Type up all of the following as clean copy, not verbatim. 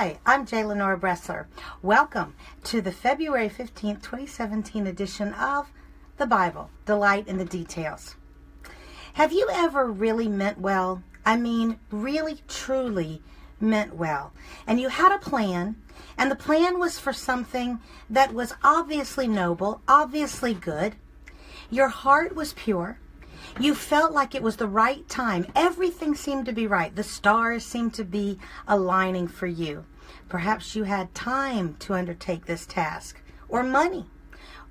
Hi, I'm Lenora Bresler. Welcome to the February 15th, 2017 edition of the Bible, Delight in the Details. Have you ever really meant well? I mean, really, truly meant well. And you had a plan, and the plan was for something that was obviously noble, obviously good. Your heart was pure. You felt like it was the right time. Everything seemed to be right. The stars seemed to be aligning for you. Perhaps you had time to undertake this task, or money,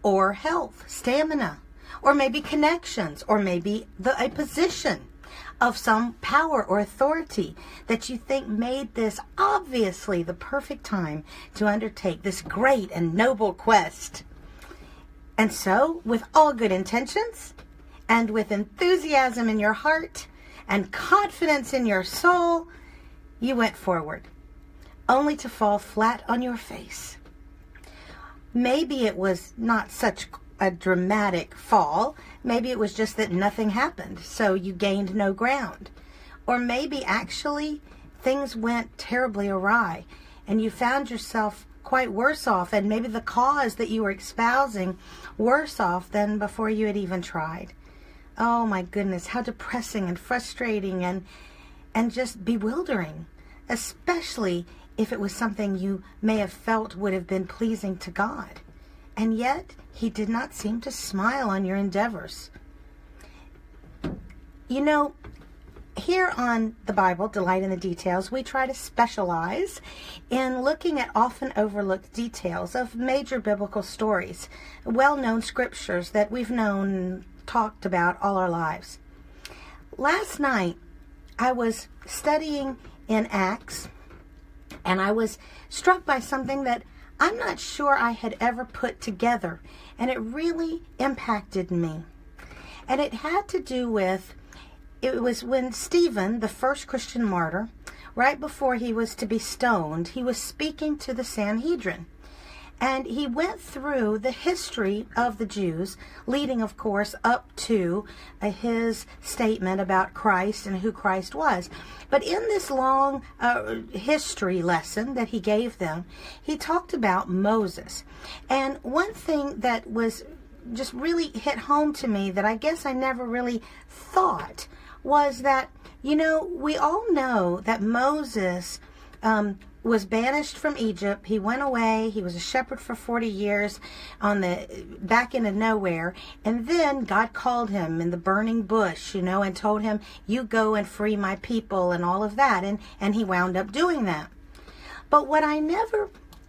or health, stamina, or maybe connections, or maybe a position of some power or authority that you think made this obviously the perfect time to undertake this great and noble quest. And so, with all good intentions, and with enthusiasm in your heart and confidence in your soul, you went forward, only to fall flat on your face. Maybe it was not such a dramatic fall. Maybe it was just that nothing happened, so you gained no ground. Or maybe actually things went terribly awry and you found yourself quite worse off, and maybe the cause that you were espousing worse off than before you had even tried. Oh my goodness, how depressing and frustrating and just bewildering, especially if it was something you may have felt would have been pleasing to God. And yet, He did not seem to smile on your endeavors. You know, here on the Bible, Delight in the Details, we try to specialize in looking at often overlooked details of major biblical stories, well-known scriptures that we've known and talked about all our lives. Last night, I was studying in Acts, and I was struck by something that I'm not sure I had ever put together, and it really impacted me. And it had to do with, it was when Stephen, the first Christian martyr, right before he was to be stoned, he was speaking to the Sanhedrin. And he went through the history of the Jews, leading, of course, up to his statement about Christ and who Christ was. But in this long history lesson that he gave them, he talked about Moses. And one thing that was just really hit home to me that I guess I never really thought was that, you know, we all know that Moses was banished from Egypt. He went away. He was a shepherd for 40 years on the back end of nowhere. And then God called him in the burning bush, you know, and told him, you go and free my people and all of that. And he wound up doing that. But what I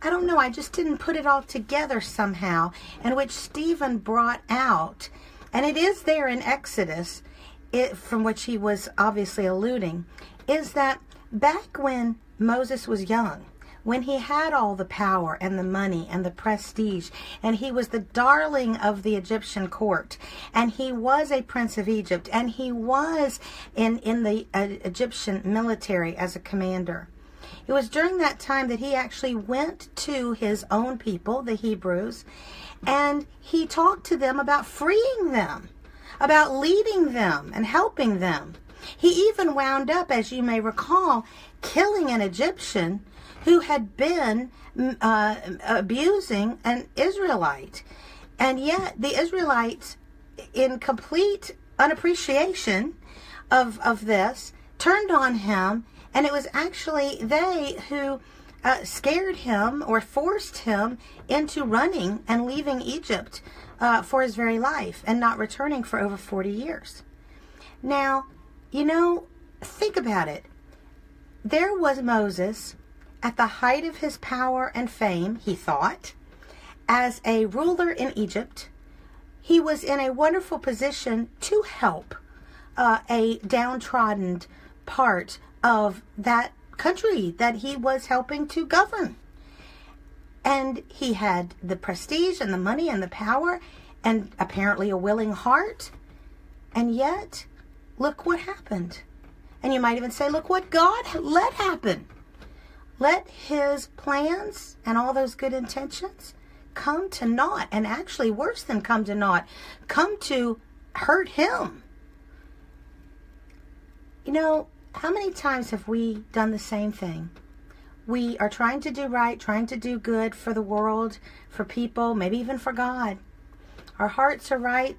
don't know, I just didn't put it all together somehow, and which Stephen brought out. And it is there in Exodus, from which he was obviously alluding, is that back when Moses was young, when he had all the power and the money and the prestige, and he was the darling of the Egyptian court, and he was a prince of Egypt, and he was in the Egyptian military as a commander. It was during that time that he actually went to his own people, the Hebrews, and he talked to them about freeing them, about leading them and helping them. He even wound up, as you may recall, killing an Egyptian who had been abusing an Israelite. And yet the Israelites, in complete unappreciation of this, turned on him, and it was actually they who scared him or forced him into running and leaving Egypt for his very life and not returning for over 40 years. Now, you know, think about it. There was Moses at the height of his power and fame, he thought, as a ruler in Egypt. He was in a wonderful position to help a downtrodden part of that country that he was helping to govern. And he had the prestige and the money and the power and apparently a willing heart. And yet, look what happened. And you might even say, look what God let happen. Let his plans and all those good intentions come to naught. And actually, worse than come to naught, come to hurt him. You know, how many times have we done the same thing? we are trying to do right, trying to do good for the world, for people, maybe even for God. Our hearts are right,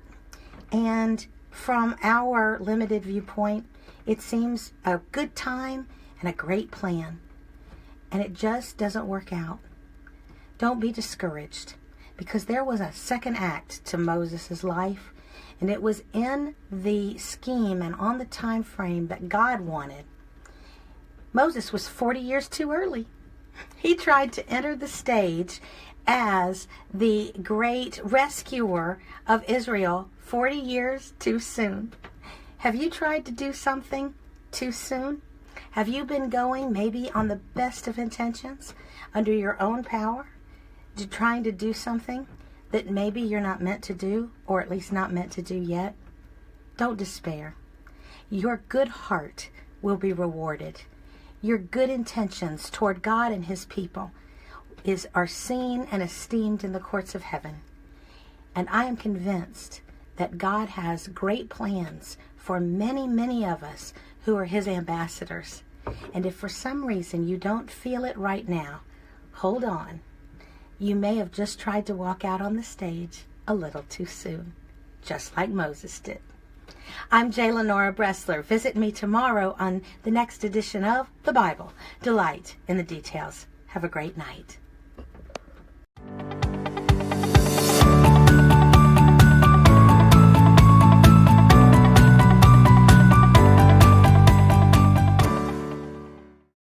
and from our limited viewpoint, it seems a good time and a great plan. And it just doesn't work out. Don't be discouraged, because there was a second act to Moses' life, and it was in the scheme and on the time frame that God wanted. Moses was 40 years too early. He tried to enter the stage as the great rescuer of Israel 40 years too soon. Have you tried to do something too soon? Have you been going maybe on the best of intentions, under your own power, trying to do something that maybe you're not meant to do, or at least not meant to do yet? Don't despair. Your good heart will be rewarded. Your good intentions toward God and His people are seen and esteemed in the courts of heaven. And I am convinced that God has great plans for many, many of us who are His ambassadors. And if for some reason you don't feel it right now, hold on. You may have just tried to walk out on the stage a little too soon, just like Moses did. I'm Lenora Bresler. Visit me tomorrow on the next edition of The Bible. Delight in the details. Have a great night.